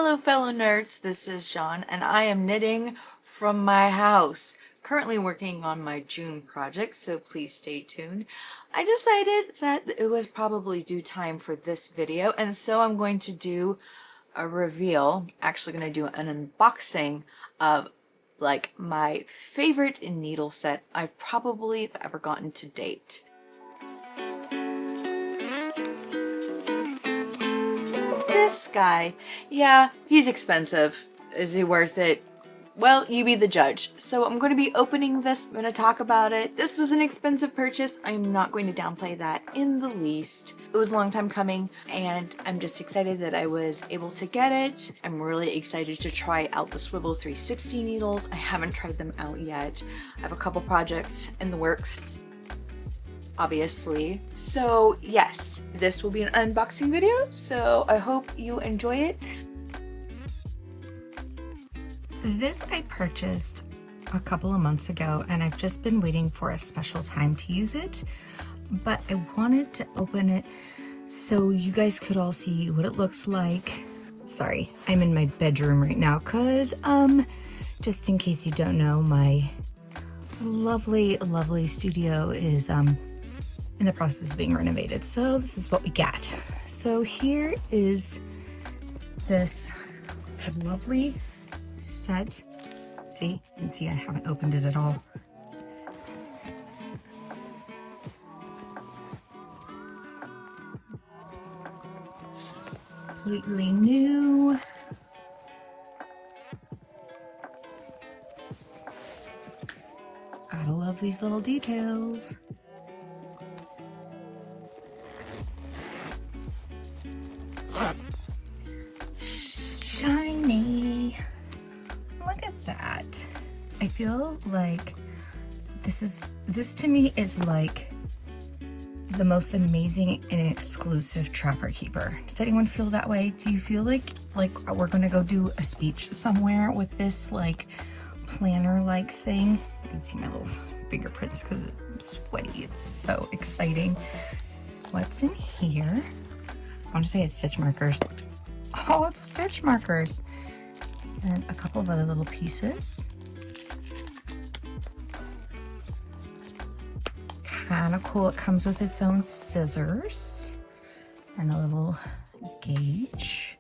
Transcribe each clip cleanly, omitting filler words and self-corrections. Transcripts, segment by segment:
Hello fellow nerds, this is Sean and I am knitting from my house. Currently working on my June project, so please stay tuned. I decided that it was probably due time for this video, and so I'm going to do a reveal. Actually going to do an unboxing of like my favorite needle set I've probably ever gotten to date. This guy, yeah, he's expensive. Is he worth it? Well, you be the judge. So I'm going to be opening this. I'm going to talk about it. This was an expensive purchase. I'm not going to downplay that in the least. It was a long time coming and I'm just excited that I was able to get it. I'm really excited to try out the Swivel 360 needles. I haven't tried them out yet. I have a couple projects in the works, obviously. So yes, this will be an unboxing video, so I hope you enjoy it. This I purchased a couple of months ago and I've just been waiting for a special time to use it, but I wanted to open it so you guys could all see what it looks like. Sorry, I'm in my bedroom right now because just in case you don't know, my lovely studio is in the process of being renovated, so this is what we got. So here is this lovely set. See, you can see I haven't opened it at all. Completely new. Gotta love these little details. Shiny. Look at that. I feel like this to me is like the most amazing and exclusive trapper keeper. Does anyone feel that way? Do you feel like we're gonna go do a speech somewhere with this like planner like thing? You can see my little fingerprints because I'm sweaty. It's so exciting. What's in here? I want to say it's stitch markers. Oh, it's stitch markers. And a couple of other little pieces. Kind of cool. It comes with its own scissors and a little gauge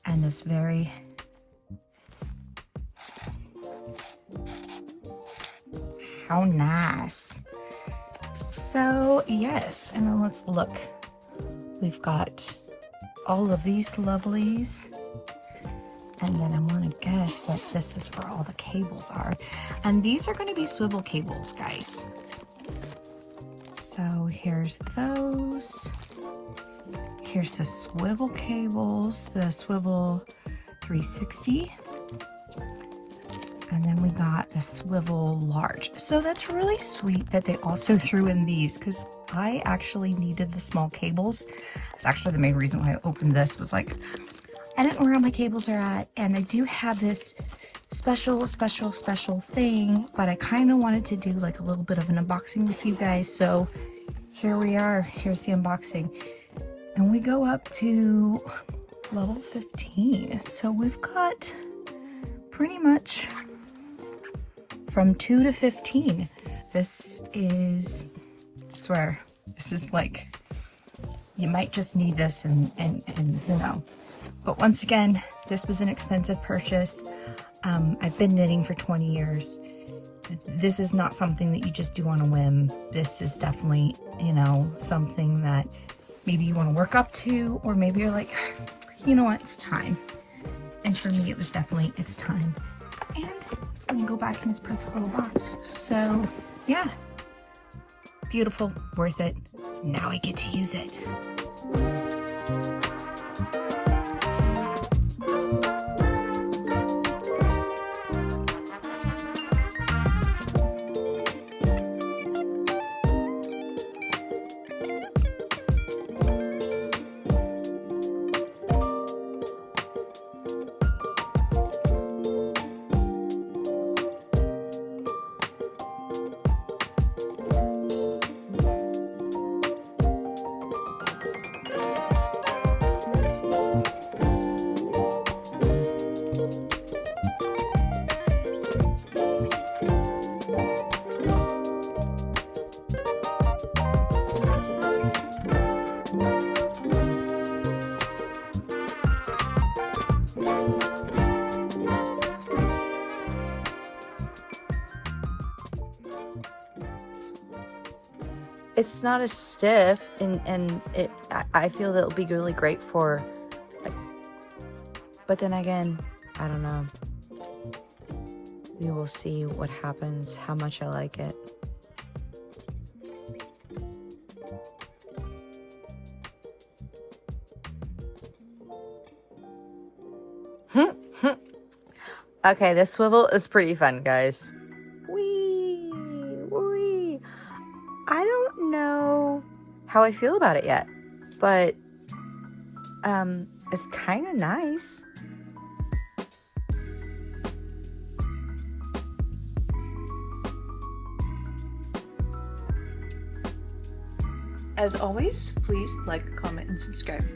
and this very how nice. So yes, and then let's look. We've got all of these lovelies. And then I want to guess that this is where all the cables are. And these are going to be swivel cables, guys. So here's those. Here's the swivel cables, the Swivel 360. And then we got the Swivel Large. So that's really sweet that they also threw in these because I actually needed the small cables. It's actually the main reason why I opened this, was like, I don't know where all my cables are at, and I do have this special thing, but I kind of wanted to do like a little bit of an unboxing with you guys, so here we are. Here's the unboxing. And we go up to level 15, so we've got pretty much from 2 to 15. This is, I swear, this is like, you might just need this and you know. But once again, this was an expensive purchase. I've been knitting for 20 years. This is not something that you just do on a whim. This is definitely, you know, something that maybe you want to work up to, or maybe you're like, you know what, it's time. And for me, it was definitely, it's time. And it's going to go back in its perfect little box. So yeah, beautiful, worth it. Now I get to use it. it's not as stiff, and I feel that it'll be really great for, like, but then again, I don't know. We will see what happens, how much I like it. Okay, this swivel is pretty fun, guys. Wee, wee. I don't know how I feel about it yet, but it's kind of nice. As always, please like, comment, and subscribe.